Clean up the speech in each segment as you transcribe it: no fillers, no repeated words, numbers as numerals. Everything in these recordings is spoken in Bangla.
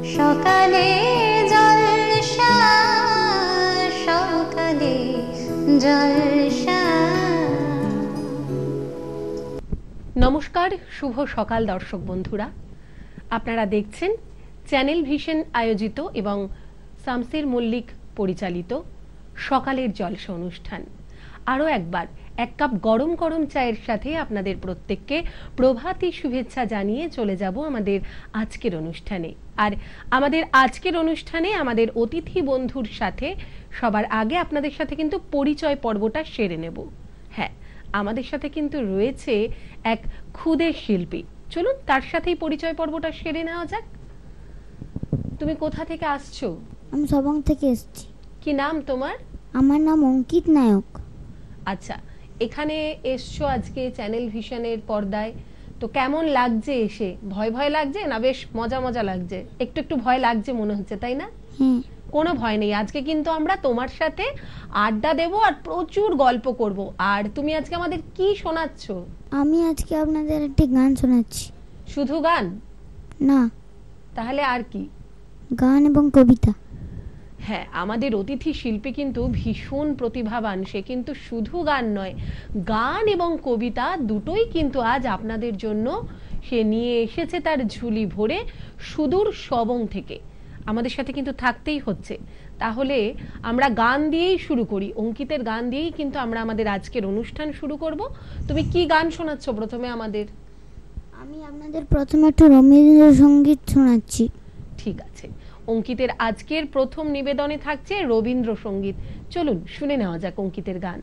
সকালে জলসা, সকালে জলসা। নমস্কার, শুভ সকাল দর্শক বন্ধুরা। আপনারা দেখছেন চ্যানেল ভিশন আয়োজিত এবং শামসির মল্লিক পরিচালিত সকালের জলসা অনুষ্ঠান। আরও একবার এক কাপ গরম গরম চায়ের সাথে আপনাদের প্রত্যেককে প্রভাতী শুভেচ্ছা জানিয়ে চলে যাব আমাদের আজকের অনুষ্ঠানে। আর আমাদের আজকের অনুষ্ঠানে আমাদের অতিথি বন্ধুর সাথে সবার আগে আপনাদের সাথে কিন্তু পরিচয় পর্বটা সেরে নেব। হ্যাঁ, আমাদের সাথে কিন্তু রয়েছে এক ক্ষুদে শিল্পী। চলুন তার সাথেই পরিচয় পর্বটা সেরে নেওয়া যাক। তুমি কোথা থেকে আসছো? আমি সবং থেকে এসেছি। কি নাম তোমার? আমার নাম অঙ্কিত নায়ক। আচ্ছা, এখানে এসছো আজকে চ্যানেল ভিশনের পর্দায়, তো কেমন লাগছে এসে? ভয় ভয় লাগছে না বেশ মজা মজা লাগছে? একটু একটু ভয় লাগছে মনে হচ্ছে, তাই না? কোনো ভয় নেই, আজকে কিন্তু আমরা তোমার সাথে আড্ডা দেব আর প্রচুর গল্প করব। আর তুমি আজকে আমাদের কি শোনাচ্ছ? আমি আজকে আপনাদের একটি গান শোনাচ্ছি। শুধু গান না, তাহলে আর কি? গান এবং কবিতা। হ্যাঁ, আমাদের অতিথি শিল্পী কিন্তু ভীষণ প্রতিভাবান। সে কিন্তু শুধু গান নয়, গান এবং কবিতা দুটোই কিন্তু আজ আপনাদের জন্য সে নিয়ে এসেছে তার ঝুলি ভরে সুদূর সবং থেকে। আমাদের সাথে কিন্তু থাকতেই হচ্ছে। তাহলে আমরা গান দিয়েই শুরু করি, অঙ্কিতের গান দিয়েই কিন্তু আমরা আমাদের আজকের অনুষ্ঠান শুরু করব। তুমি কি গান শোনাচ্ছ প্রথমে আমাদের? আমি আপনাদের প্রথমে একটু রবীন্দ্রসঙ্গীত শোনাচ্ছি। ঠিক আছে, অঙ্কিতের আজকের প্রথম নিবেদনে থাকছে রবীন্দ্রসঙ্গীত। চলুন শুনে নেওয়া যাক অঙ্কিতের গান।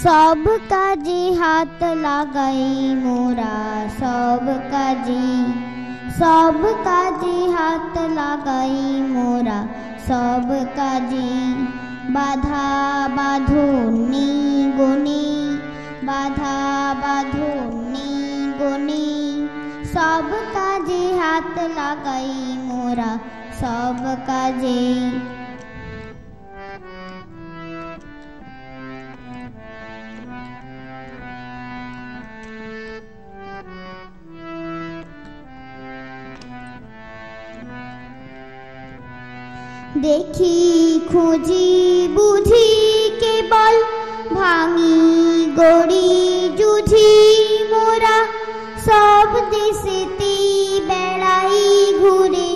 সব কাজে হাত লাগাই মোরা, সব কাজে হাত লাগাই মোরা, সব কাজে বাধা বাঁধনি গনি, বাধা বাঁধনি গনি, সব কাজে হাত লাগাই মোরা, সব কাজে। দেখি খুঁজি বুঝি কেবল ভাঙি গড়ি জুঝি মোরা, সব দেশেতে বেড়াই ঘুরে,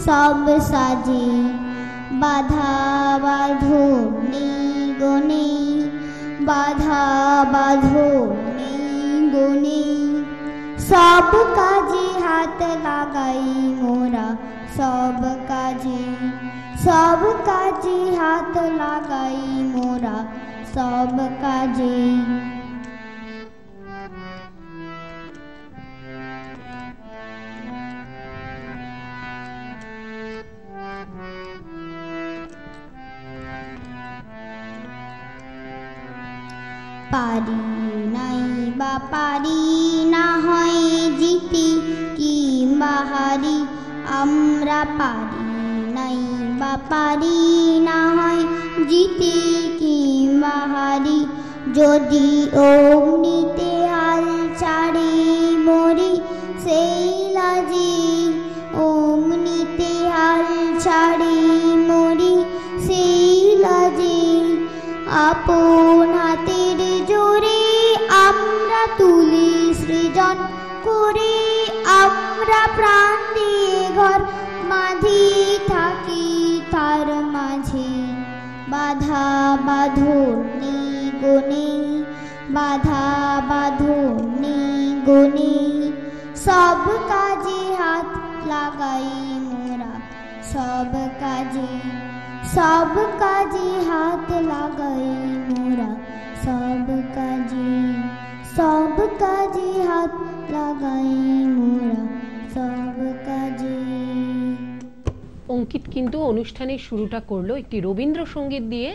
সব সাজে বাধা বাঁধনি গনি, বাধা বাঁধনি গনি, সব কাজে হাত লাগাই মোরা, সব কাজে হাত লাগাই মোরা, সব কাজে। পারি নাই বা পারি না হয় জিতি কিংবা হারি, আমরা পারি নাই বা পারি না হয় জিতি কিংবা হারি, যদি অগ্নিতে হাল ছাড়ি মরি সেই লাজে, অগ্নিতে হাল ছাড়ি মরি সেই লাজে, আপন হাতের জোরে আমরা তুলি সৃজন করে, আমরা প্রাণ দিয়ে ঘর মাঝি থাকি তার মাঝে, বাধা বাঁধনি গনি, বাধা বাঁধনি গনি, সব কাজে হাত লাগাই মোরা, সব কাজে হাত লাগাই মোরা, সব কাজে হাত লাগাই মোরা, সব কাজে। অঙ্কিত কিন্তু অনুষ্ঠানের শুরুটা করলো একটি রবীন্দ্রসঙ্গীত দিয়ে,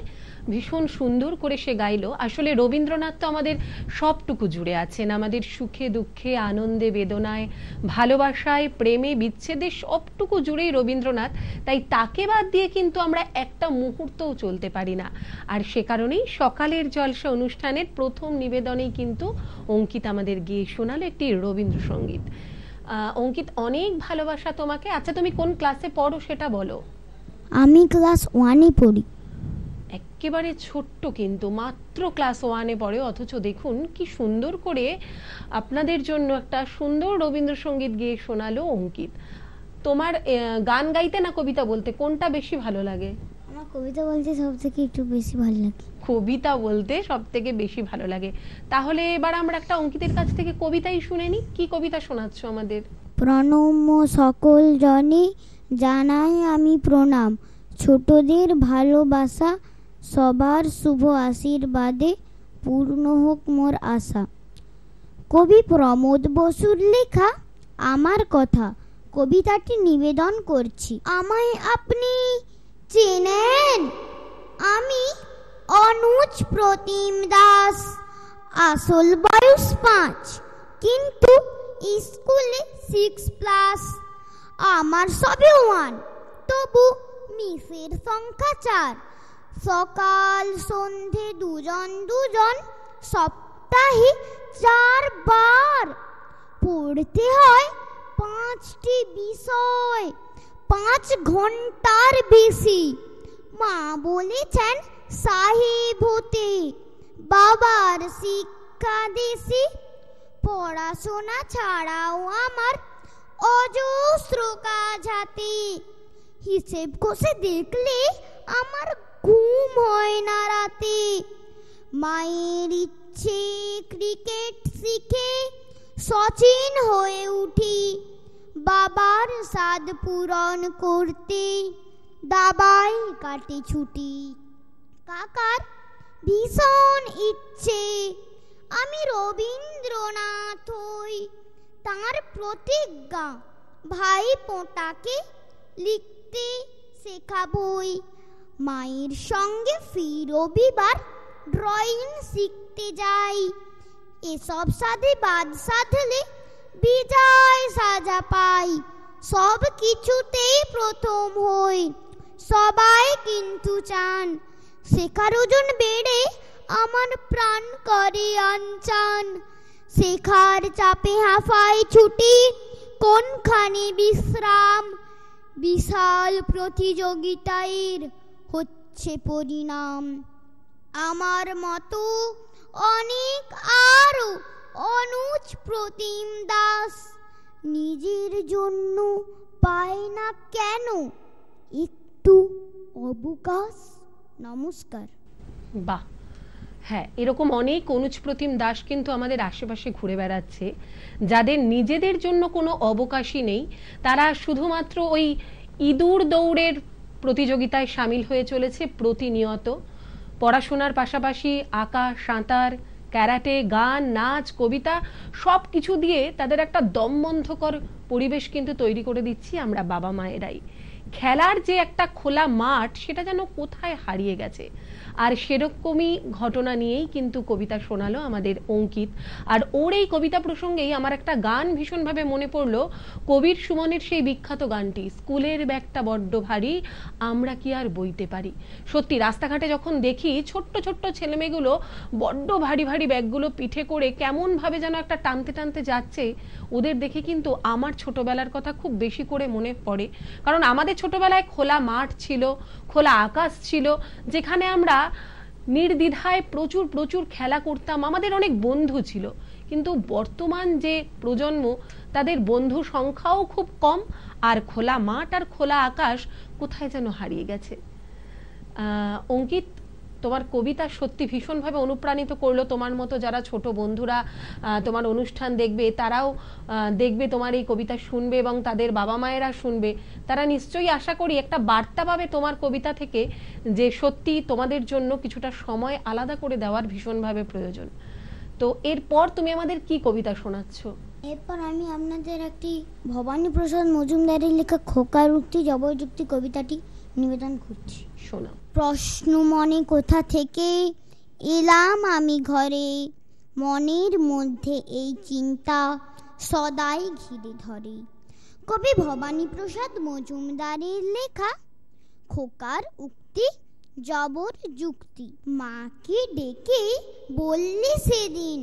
ভীষণ সুন্দর করে সে গাইলো। আসলে রবীন্দ্রনাথ তো আমাদের সবটুকু জুড়ে আছেন, আমাদের সুখে দুঃখে আনন্দে বেদনায় ভালোবাসায় প্রেমে বিচ্ছেদে সবটুকু জুড়েই রবীন্দ্রনাথ, তাই তাকে বাদ দিয়ে কিন্তু আমরা একটা মুহূর্তও চলতে পারি না। আর সে কারণেই সকালের জলসা অনুষ্ঠানের প্রথম নিবেদনেই কিন্তু অঙ্কিত আমাদের গিয়ে শোনালো একটি রবীন্দ্রসঙ্গীত। অঙ্কিত, অনেক ভালোবাসা তোমাকে। আচ্ছা, তুমি কোন ক্লাসে পড়ো সেটা বলো। আমি ক্লাস 1-এ পড়ি। একেবারে ছোট্ট, কিন্তু মাত্র ক্লাস 1-এ পড়ে, অথচ দেখুন কি সুন্দর করে আপনাদের জন্য একটা সুন্দর রবীন্দ্রসঙ্গীত গিয়ে শোনালো অঙ্কিত। তোমার গান গাইতে না কবিতা বলতে কোনটা বেশি ভালো লাগে? আমার কবিতা বলতে সব থেকে একটু বেশি ভালো লাগে। কবিতা বলতে সব থেকে বেশি ভালো লাগে। তাহলে এবার আমরা একটা অঙ্কিতের কাছ থেকে কবিতাই শুনে নিই। কি কবিতা শোনাচ্ছ আমাদের? প্রণম্য সকল জনে জানাই আমি প্রণাম, ছোটদের ভালোবাসা সবার শুভ আশীর্বাদে পূর্ণ হোক মোর আশা। কবি প্রমোদ বসুর লেখা আমার কথা কবিতাটি নিবেদন করছি। আমায় আপনি চেনেন? আমি অনুজ প্রতিম দাস, আসল বয়স 5, কিন্তু স্কুলে 6+। আমার সবে 1, তবু মিসের সংখ্যা 4। সকাল সন্ধে দুজন, সপ্তাহে 4 বার। পড়তে হয় 5টি বিষয়, 5 ঘন্টার বেশি। মা বলেছেন সাহেব হতে, বাবার শিক্ষা দেশে। পড়াশোনা ছাড়াও আমার অজস্র কাজ হাতে। হিসেব কষে দেখলে আমার ঘুম হয় না রাতে। মায়ের ইচ্ছে ক্রিকেট শিখে সচিন হয়ে উঠি, বাবার সাধ পূরণ করতে দাবায় কাটে ছুটি। কাকার ভীষণ ইচ্ছে আমি রবীন্দ্রনাথ হই, তার প্রতিজ্ঞা ভাই পোঁটাকে লিখতে শেখাবই। মায়ের সঙ্গে ফি রবিবার ড্রয়িং শিখতে যাই, এসব সাধে বাদ সাধলে বিজয় সাজা পাই। সব কিছুতেই প্রথম হই, সবাই কিন্তু চান শেখার ওজন বেড়ে আমার প্রাণ করে আনচান। শেখার চাপে হাফাই ছুটি, কোনখানে বিশ্রাম। বিশাল প্রতিযোগিতার হচ্ছে পরিণাম। আমার মতো অনেক আরো অনুজ প্রতিম দাস নিজের জন্য পায় না কেন একটু অবকাশ। নমস্কার। বাহ, হ্যাঁ, এরকম অনেক অনুজ প্রতিম দাস কিন্তু আমাদের আশেপাশে ঘুরে বেড়াচ্ছে, যাদের নিজেদের জন্য কোনো অবকাশই নেই। তারা শুধুমাত্র ওই ইঁদুর দৌড়ের প্রতিযোগিতায় সামিল হয়ে চলেছে প্রতিনিয়ত। পড়াশোনার পাশাপাশি আঁকা, সাঁতার, ক্যারাটে, গান, নাচ, কবিতা সব কিছু দিয়ে তাদের একটা দমবন্ধকর পরিবেশ কিন্তু তৈরি করে দিচ্ছি আমরা বাবা মায়েরাই। খেলার যে একটা খোলা মাঠ, সেটা যেন কোথায় হারিয়ে গেছে। আর সেরকমই ঘটনা নিয়েই কিন্তু কবিতা শোনালো আমাদের অঙ্কিত। আর ওর এই কবিতা প্রসঙ্গেই আমার একটা গান ভীষণভাবে মনে পড়লো, কবির সুমনের সেই বিখ্যাত গানটি, স্কুলের ব্যাগটা বড্ড ভারী আমরা কি আর বইতে পারি। সত্যি রাস্তাঘাটে যখন দেখি ছোট্ট ছোট্ট ছেলেমেয়েগুলো বড্ড ভারী ভারী ব্যাগগুলো পিঠে করে কেমন ভাবে যেন একটা টানতে টানতে যাচ্ছে, ওদের দেখে কিন্তু আমার ছোটবেলার কথা খুব বেশি করে মনে পড়ে। কারণ আমাদের ছোটবেলায় খোলা মাঠ ছিল, খোলা আকাশ ছিল, যেখানে আমরা নির্দ্বিধায় প্রচুর প্রচুর খেলা করতাম, আমাদের অনেক বন্ধু ছিল। কিন্তু বর্তমান যে প্রজন্ম, তাদের বন্ধু সংখ্যাও খুব কম, আর খোলা মাঠ আর খোলা আকাশ কোথায় যেন হারিয়ে গেছে। অঙ্কিত, তোমার কবিতা সত্যি ভীষণভাবে অনুপ্রাণিত করলো। তোমার মতো যারা ছোট বন্ধুরা তোমার অনুষ্ঠান দেখবে, তারাও দেখবে তোমার এই কবিতা শুনবে, এবং তাদের বাবা মায়েরা শুনবে, তারা নিশ্চয়ই আশা করি একটা বার্তা পাবে তোমার কবিতা থেকে, যে সত্যি তোমাদের জন্য কিছুটা সময় আলাদা করে দেওয়ার ভীষণভাবে প্রয়োজন। তো এরপর তুমি আমাদের কি কবিতা শোনাচ্ছ? এরপর আমি আপনাদের একটি ভবানী প্রসাদ মজুমদারের লেখা খোকার উক্তি জবরযুক্তি কবিতাটি নিবেদন করছি। শোনাও। প্রশ্ন মনে কোথা থেকে এলাম আমি ঘরে, মনের মধ্যে এই চিন্তা সদাই ঘিরে ধরে। কবি ভবানী প্রসাদ মজুমদারের লেখা খোকার উক্তি জবর যুক্তি। মাকে ডেকে বললে সেদিন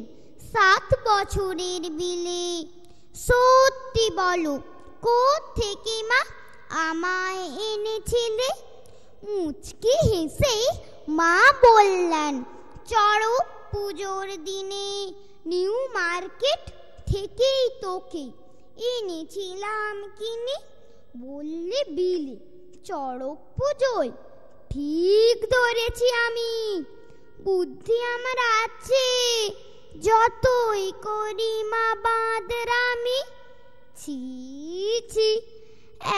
7 বছরের বিলে, সত্যি বলো কোত্থেকে মা আমায় এনেছিলে? মুচকি হেসে মা বললেন, চড়ক পুজোর দিনে নিউ মার্কেট থেকেই তোকে এনেছিলাম কিনে। বললে বিলে চড়ক পুজোয়? ঠিক ধরেছি আমি, বুদ্ধি আমার আছে, যতই করি মা বাঁদরামি। ছি ছি,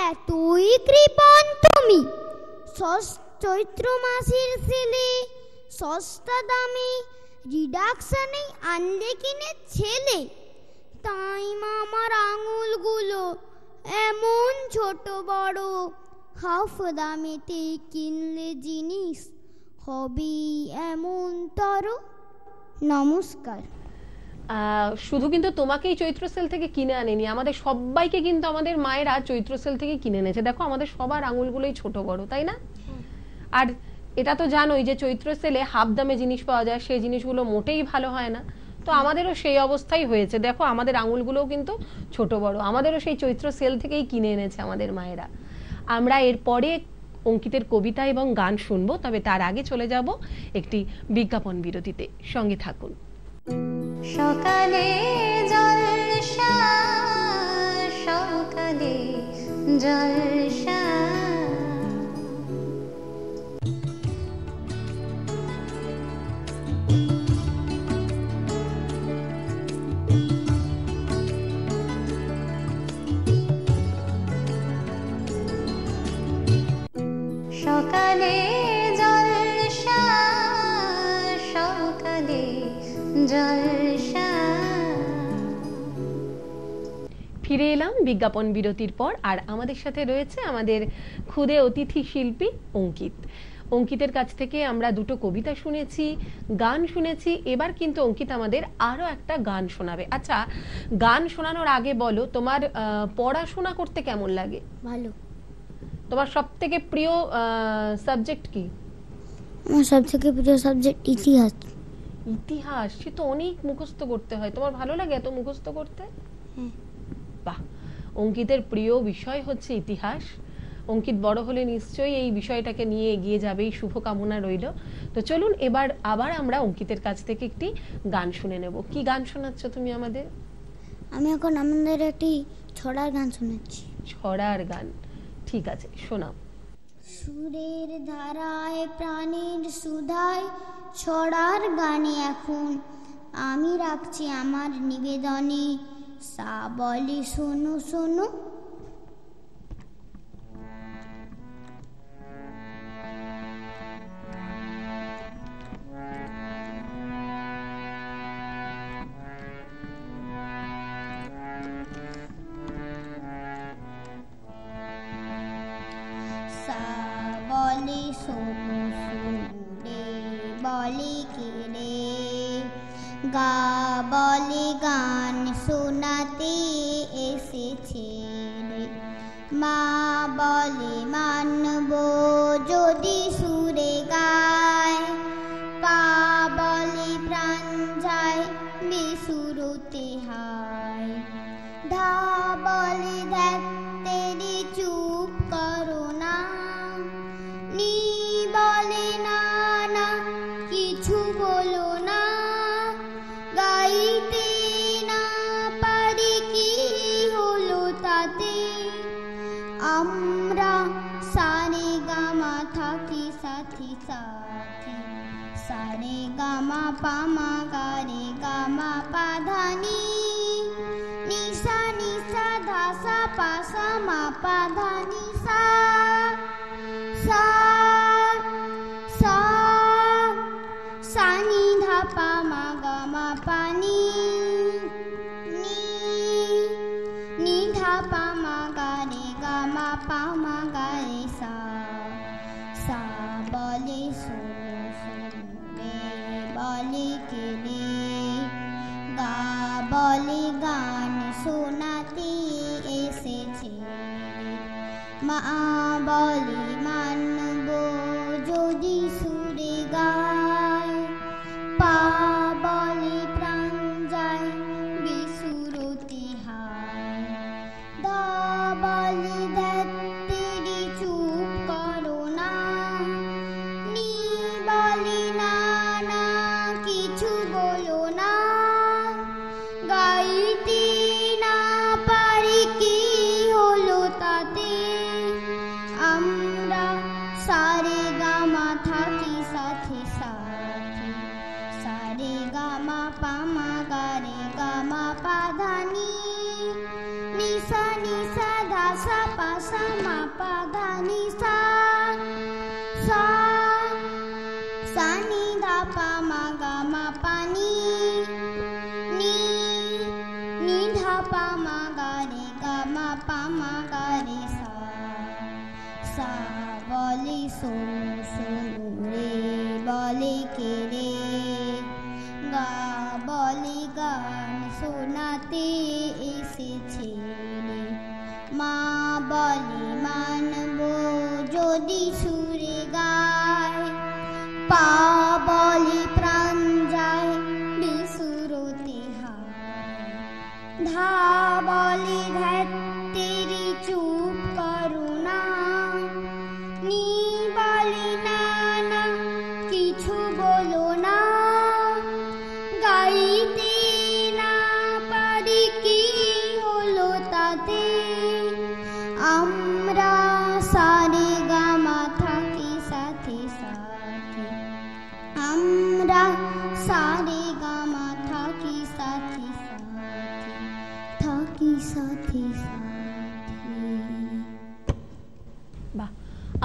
এতই কৃপণ তুমি, চৈত্র মাসের ছেলে, সস্তা দামে রিডাকশনে আনলে কিনে ছেলে। তাই মা আমার আঙুলগুলো এমন ছোট বড়, হাফ দামেতে কিনলে জিনিস হবে এমন তর। নমস্কার। শুধু কিন্তু তোমাকেই চৈত্র সেল থেকে কিনে আনেনি, আমাদের সবাইকে কিন্তু আমাদের মায়েরা চৈত্র সেল থেকে কিনে এনেছে। দেখো আমাদের সবার আঙুলগুলোই ছোট বড়, তাই না? আর এটা তো জানোই যে চৈত্র সেলে হাফ দামে জিনিস পাওয়া যায়, সেই জিনিসগুলো মোটেই ভালো হয় না। তো আমাদেরও সেই অবস্থাই হয়েছে, দেখো আমাদের আঙুলগুলোও কিন্তু ছোট বড়, আমাদেরও সেই চৈত্র সেল থেকেই কিনে এনেছে আমাদের মায়েরা। আমরা এরপরে অঙ্কিতের কবিতা এবং গান শুনবো, তবে তার আগে চলে যাব একটি বিজ্ঞাপন বিরতিতে। সঙ্গে থাকুন। সকালে জলসা, সকালে জলসা। সকালে জলসা, সকালে জলসা। ফিরে এলাম বিজ্ঞাপন বিরতির পর, আর আমাদের সাথে রয়েছে আমাদের ক্ষুদে অতিথি শিল্পী অঙ্কিত। অঙ্কিতের কাছ থেকে আমরা দুটো কবিতা শুনেছি, গান শুনেছি, এবার কিন্তু অঙ্কিত আমাদের আরো একটা গান শোনাবে। আচ্ছা, গান শোনানোর আগে বলো তোমার পড়াশোনা করতে কেমন লাগে? ভালো। তোমার সব থেকে প্রিয় সাবজেক্ট কি? আমার সব থেকে প্রিয় সাবজেক্ট ইতিহাস। ইতিহাস? সে তো অনেক মুখস্থ করতে হয়, তোমার ভালো লাগে এত মুখস্থ করতে? বাহ, অঙ্কিতের প্রিয় বিষয় হচ্ছে ইতিহাস। অঙ্কিত বড় হলে নিশ্চয়ই এই বিষয়টাকে নিয়ে এগিয়ে যাবে, এই শুভকামনা রইল। তো চলুন এবার আবার আমরা অঙ্কিতের কাছ থেকে একটি গান শুনে নেব। কি গান শোনাচ্ছ তুমি আমাদের? আমি এখন আমাদের একটি ছড়ার গান শোনাচ্ছি। ছড়ার গান? ঠিক আছে, শোনাও। সুরের ধারায় প্রাণের সুধায় ছড়ার গানে এখন আমি রাখছি আমার নিবেদনে। সা বলে শোনো শোনো। সা বলে শোনো সুরে বলে কে রে, গা বলে গান শোনাতে এসেছে রে। মা বলে মানব যদি সুরে গায়, পা বলে প্রাণ যায় বেসুরতে হায়। ধা বলে দেখ তেরি চুপ করো না, নি বলে না না কিছু বলো না। গাইতে না পারি কি হলো তাতে, আমরা সারে গামা থাকি সাথী সাথী। সারে গামা পামা গারে গামা পাধানি, নিশা নিশা ধাসা পাসা মা পাধানি সা। সা সা সানি ধা পা মা গা মা পানি, নি বলে মানব যদি সুরে গায়, পা বলে প্রাণ যায় বিসুরতি হায়, দা বলে ধ্যাত্তেরি চুপ করো না, নি বলে না না কিছু বলো না, গাইতে না পারি কি হলো তাতে, আমরা সারে গামা থাকি সাথে সাথে, সারে গামা পামা গারে গামা পাধানি, নিসা নিসা ধাসা পাসা মা পাধানি সা, সা সানি ধা পামা গামা পানি, নি নি ধা পামা গারে গামা পামা গারে সা, সা বলে শোনো শোনো রে বলে কে রে, গা বলে গান শোনাতে এসেছে রে, মা বলে মানব যদি সুরে গায়, পা বলে প্রাণ যায় বিসুরতি হায়, ধা বলে ধ্যাত্তেরি চুপ করো না, নি বলে না না কিছু বলো না, গাইতে না পারি কি হলো তাতে, আমরা সারে গামা থাকি সাথে সাথে, আমরা সারে গামা থাকি সাথে সাথে, থাকি সাথে সাথে। বাহ,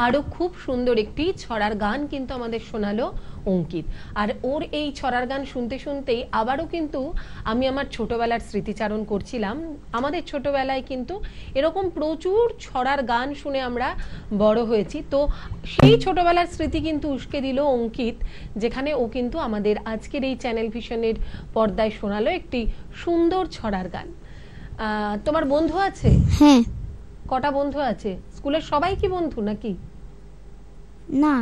আরো খুব সুন্দর একটি ছড়ার গান কিন্তু আমাদের শোনালো অঙ্কিত। আর ওর এই ছড়ার গান শুনতে শুনতেই আবারও কিন্তু আমি আমার ছোটবেলার স্মৃতিচারণ করছিলাম। আমাদের ছোটবেলায় কিন্তু এরকম প্রচুর ছড়ার গান শুনে আমরা বড় হয়েছি। তো সেই ছোটবেলার স্মৃতি কিন্তু উস্কে দিল অঙ্কিত, যেখানে ও কিন্তু আমাদের আজকের এই চ্যানেল ভিশনের পর্দায় শোনালো একটি সুন্দর ছড়ার গান। তোমার বন্ধু আছে? হ্যাঁ। কটা বন্ধু আছে? স্কুলের সবাই কি বন্ধু নাকি? না।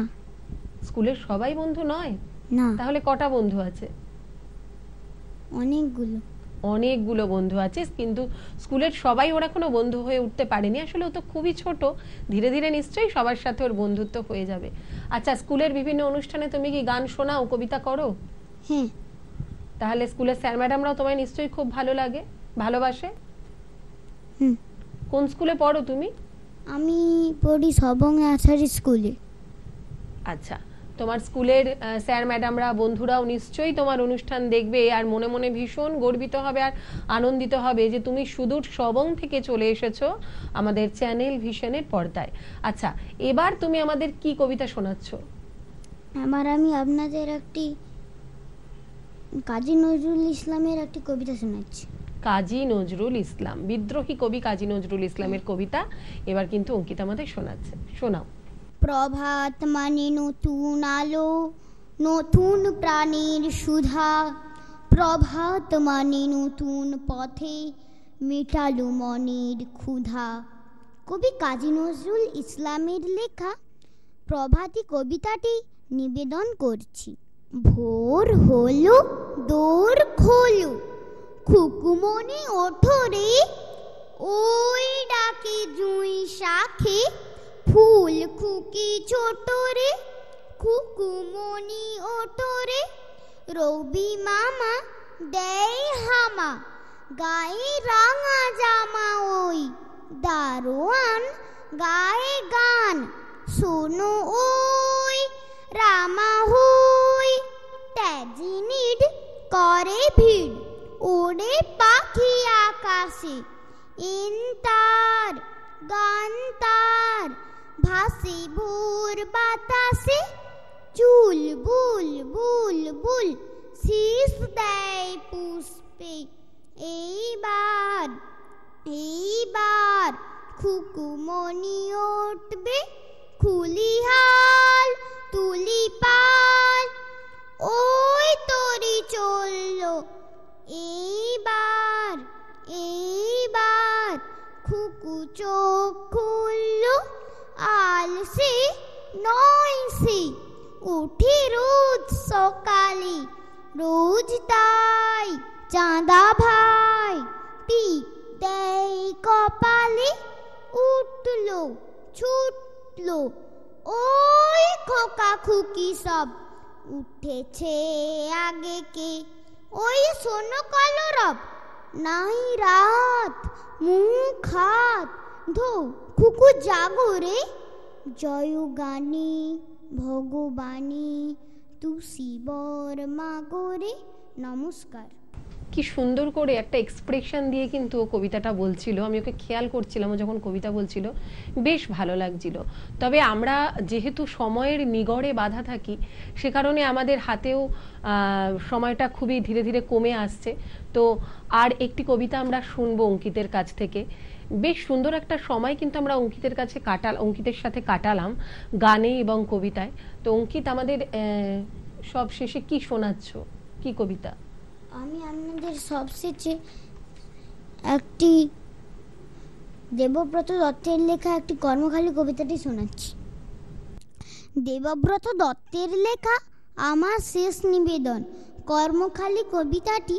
স্কুলের সবাই বন্ধু নয়? না। তাহলে কটা বন্ধু আছে? অনেকগুলো। অনেকগুলো বন্ধু আছে, কিন্তু স্কুলের সবাই ওরা কোনো বন্ধু হয়ে উঠতে পারেনি। আসলে ও তো খুবই ছোট, ধীরে ধীরে নিশ্চয়ই সবার সাথে ওর বন্ধুত্ব হয়ে যাবে। আচ্ছা, স্কুলের বিভিন্ন অনুষ্ঠানে তুমি কি গান শোনাও, কবিতা করো? হ্যাঁ। তাহলে স্কুলের স্যার ম্যাডামরাও তোমায় নিশ্চয়ই খুব ভালো লাগে, ভালোবাসে? হুম। কোন স্কুলে পড়ো তুমি? আমি পড়ি সবং আছারি স্কুলে। আচ্ছা, তোমার স্কুলের স্যার ম্যাডামরা, বন্ধুরাও নিশ্চয়ই তোমার অনুষ্ঠান দেখবে আর মনে মনে ভীষণ গর্বিত হবে আর আনন্দিত হবে যে তুমি সুদূর সবং থেকে চলে এসেছো আমাদের চ্যানেল ভিশনের পর্দায়। আচ্ছা, এবার তুমি আমাদের কি কবিতা শোনাচ্ছ? আমি আপনাদের একটি কাজী নজরুল ইসলামের একটি কবিতা শোনাচ্ছি। কাজী নজরুল ইসলাম, বিদ্রোহী কবি কাজী নজরুল ইসলামের কবিতা এবার কিন্তু অঙ্কিত আমাদের শোনাচ্ছে। শোনাও। প্রভাত মানে নতুন আলো, নতুন প্রাণের সুধা, প্রভাত মানে নতুন পথে মেটালো মনের ক্ষুধা। কবি কাজী নজরুল ইসলামের লেখা প্রভাতী কবিতাটি নিবেদন করছি। ভোর হলো, দোর খোলো, খুকুমনি ওঠো রে, ওই ডাকে জুঁই শাখে ফুল খুকি ছোট রে, খুকুমনি ওঠো রে, রবি মামা দেয় হামা, গায়ে রাঙা জামা, ওই দারোয়ান গায়ে গান, শোনো ওই রামা হই, ট্যাজিনিড করে ভিড়, ওড়ে পাখি আকাশে, ইন্তার গান তার ভাসে ভোর বাতাসে, চুল বুল বুল বুল শীষ দেয় পুষ্পে, এইবার এইবার খুকুমনি উঠবে, খুলিহাল তুলি পাল, ওই তরি চললো, এইবার এইবার খুকু চোখ খুললো, নয় সে উঠে রোজ সকালে, রোজ তাই চাঁদা ভাই টিপ দেয় কপালে। উঠলো ছুটলো ওই খোকা খুকি সব, উঠেছে আগে কে ওই শোনো কলরব। নাই রাত মুখ হাত ধো খুকু জাগো রে, জয় গানে ভগবানী তু শিবর মাগো রে। নমস্কার। কি সুন্দর করে একটা এক্সপ্রেশন দিয়ে কিন্তু ও কবিতাটা বলছিল, আমি ওকে খেয়াল করছিলাম ও যখন কবিতা বলছিল, বেশ ভালো লাগছিল। তবে আমরা যেহেতু সময়ের নিগড়ে বাধা থাকি, সে কারণে আমাদের হাতেও সময়টা খুবই ধীরে ধীরে কমে আসছে। তো আর একটি কবিতা আমরা শুনবো অঙ্কিতের কাছ থেকে। বেশ সুন্দর একটা সময় কিন্তু আমরা অঙ্কিতের সাথে কাটালাম গানে এবং কবিতায়। তো অঙ্কিত, আমাদের সব শেষে কি শোনাচ্ছ, কি কবিতা? আমি আপনাদের সবশেষে একটি দেবব্রত দত্তের লেখা একটি কর্মখালী কবিতাটি শোনাচ্ছি। দেবব্রত দত্তের লেখা আমার শেষ নিবেদন। কর্মখালী কবিতাটি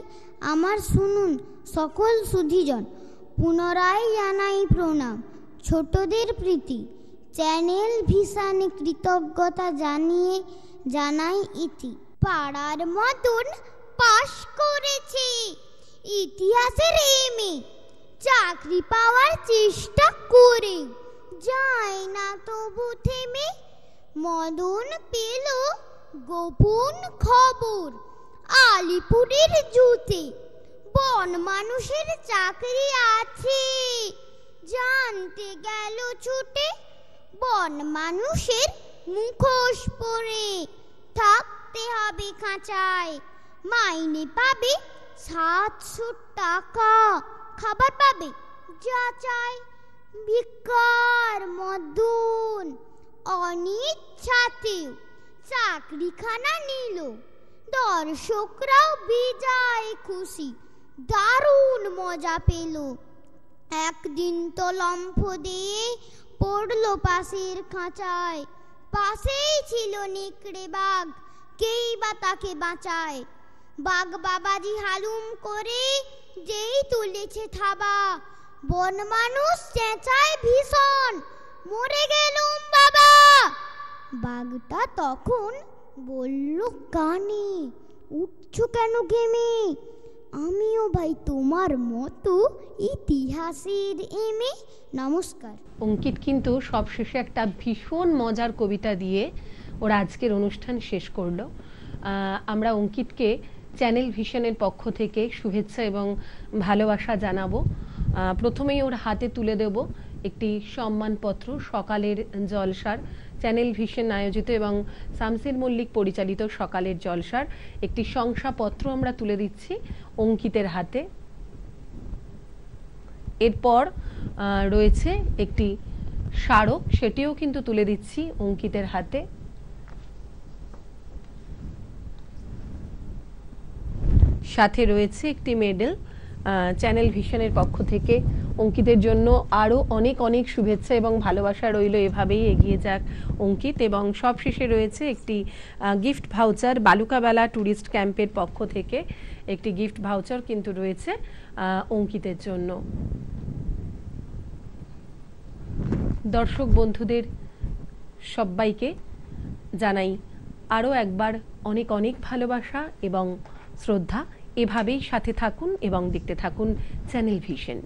আমার শুনুন সকল সুধীজন। পুনরায় জানাই প্রণাম ছোটদের প্রীতি, চ্যানেল ভিশনে কৃতজ্ঞতা জানিয়ে জানাই ইতি। পাড়ার মতন পাশ করেছে ইতিহাসের এমএ, চাকরি পাওয়ার চেষ্টা করে যায় না তবু থেমে। মদন পেল গোপন খবর আলিপুরের জুতে, বন মানুষের চাকরি আছে জানতে গেল ছুটে। বন মানুষের মুখোশ পরে থাকতে হবে খাঁচায়, মাইনে পাবে 700 টাকা, খাবার পাবে যা চাই। ভিক্ষার মদন অনিচ্ছাতেও চাকরিখানা নিল, দর্শকরাও বিজয় খুশি দারুণ মজা পেল। একদিন তো লম্ফ দিয়ে পড়লো পাশের খাঁচায়, পাশেই ছিল নেকড়ে বাঘ, কেই বা তাকে বাঁচায়। বাঘ বাবাজি হালুম করে যেই তুলেছে থাবা, বন মানুষ চেঁচায় ভীষণ মরে গেলুম বাবা। বাঘটা তখন বলল কানে, উঠছো কেন ঘেমে, আমিও ভাই তোমার মতো ইতিহাসের এমএ। নমস্কার। অঙ্কিত কিন্তু সবশেষে একটা ভীষণ মজার কবিতা দিয়ে ওর আজকের অনুষ্ঠান শেষ করলো। আমরা অঙ্কিতকে চ্যানেল ভিশনের পক্ষ থেকে শুভেচ্ছা এবং ভালোবাসা জানাবো। প্রথমেই ওর হাতে তুলে দেব একটি সম্মানপত্র, সকালের জলসার, চ্যানেল ভিশন আয়োজিত এবং শামসির মল্লিক পরিচালিত সকালের জলসার একটি শংসাপত্র আমরা তুলে দিচ্ছি অঙ্কিতের হাতে। এরপর রয়েছে একটি স্মারক, সেটিও কিন্তু তুলে দিচ্ছি অঙ্কিতের হাতে। সাথে রয়েছে একটি মেডেল। চ্যানেল ভিশনের পক্ষ থেকে অঙ্কিতের জন্য আরও অনেক অনেক শুভেচ্ছা এবং ভালোবাসা রইল, এভাবেই এগিয়ে যাক অঙ্কিত। এবং সবশেষে রয়েছে একটি গিফট ভাউচার, বালুকাবেলা ট্যুরিস্ট ক্যাম্পের পক্ষ থেকে একটি গিফট ভাউচার কিন্তু রয়েছে অঙ্কিতের জন্য। দর্শক বন্ধুদের সবাইকে জানাই আরও একবার অনেক অনেক ভালোবাসা এবং শ্রদ্ধা। এভাবেই সাথে থাকুন এবং দেখতে থাকুন চ্যানেল ভিশন।